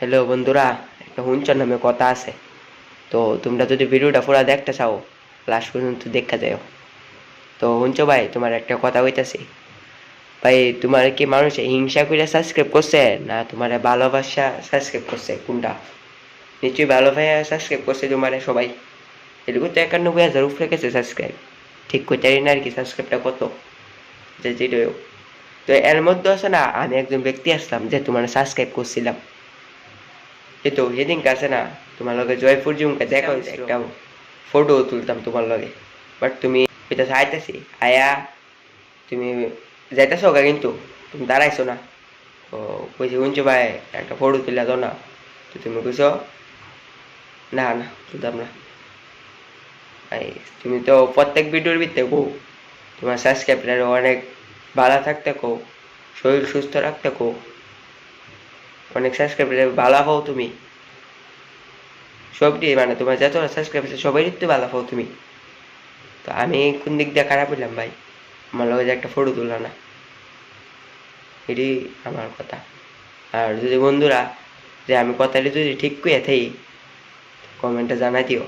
Hello বন্ধুরা, একটা হুঞ্চর নামে কথা আছে। তো তোমরা যদি ভিডিওটা পুরো দেখতে চাও, লাস্ট পর্যন্ত দেখা যাও। তো হুঞ্চ ভাই, তোমার একটা কথা হইতাছি ভাই। তোমার কি মানুষে হিংসা করে সাবস্ক্রাইব করছে, না তোমার ভালোবাসা সাবস্ক্রাইব করছে? কোনটা? নিশ্চয়ই ভালোবাসা সাবস্ক্রাইব করছে তোমার সবাই। এরকম তো 91,000 উপরে গেছে সাবস্ক্রাইব। ঠিক করতে না আর কি সাবস্ক্রাইবটা কত, যে যেটাই হোক। তো এর মধ্যে আছে না, আমি একজন ব্যক্তি আসলাম যে তোমার সাবস্ক্রাইব করছিলাম। এই তো সেদিন কাছে না, তোমার লগে জয়পুর জুমকে দেখা হয়েছে, একটা ফটো তুলতাম তোমার লগে। বাট তুমি এটা চাইতেছি আয়া, তুমি যাইতেছো গা, কিন্তু তুমি দাঁড়াইছো না। তো কইছি শুনছো ভাই, একটা ফটো তুলে দাও না। তো তুমি কইছো না না, তুলতাম না। এই তুমি তো প্রত্যেক ভিডিওর ভিতরে কো তোমার সাবস্ক্রাইবার অনেক ভালো থাকতে কো, শরীর সুস্থ রাখতে কো, অনেক সাবস্ক্রাইবার ভালো হও তুমি। সবটি মানে তোমার যত সাবস্ক্রাইব আছে সবাই তো ভালো পাও তুমি। তো আমি কোন দিক দিয়ে খারাপ হইলাম ভাই? আমার লগে যে একটা ফটো তুললা না, এটি আমার কথা। আর যদি বন্ধুরা, যে আমি কথাটি যদি ঠিক কইয়া থাকি, কমেন্টে জানাই দিও।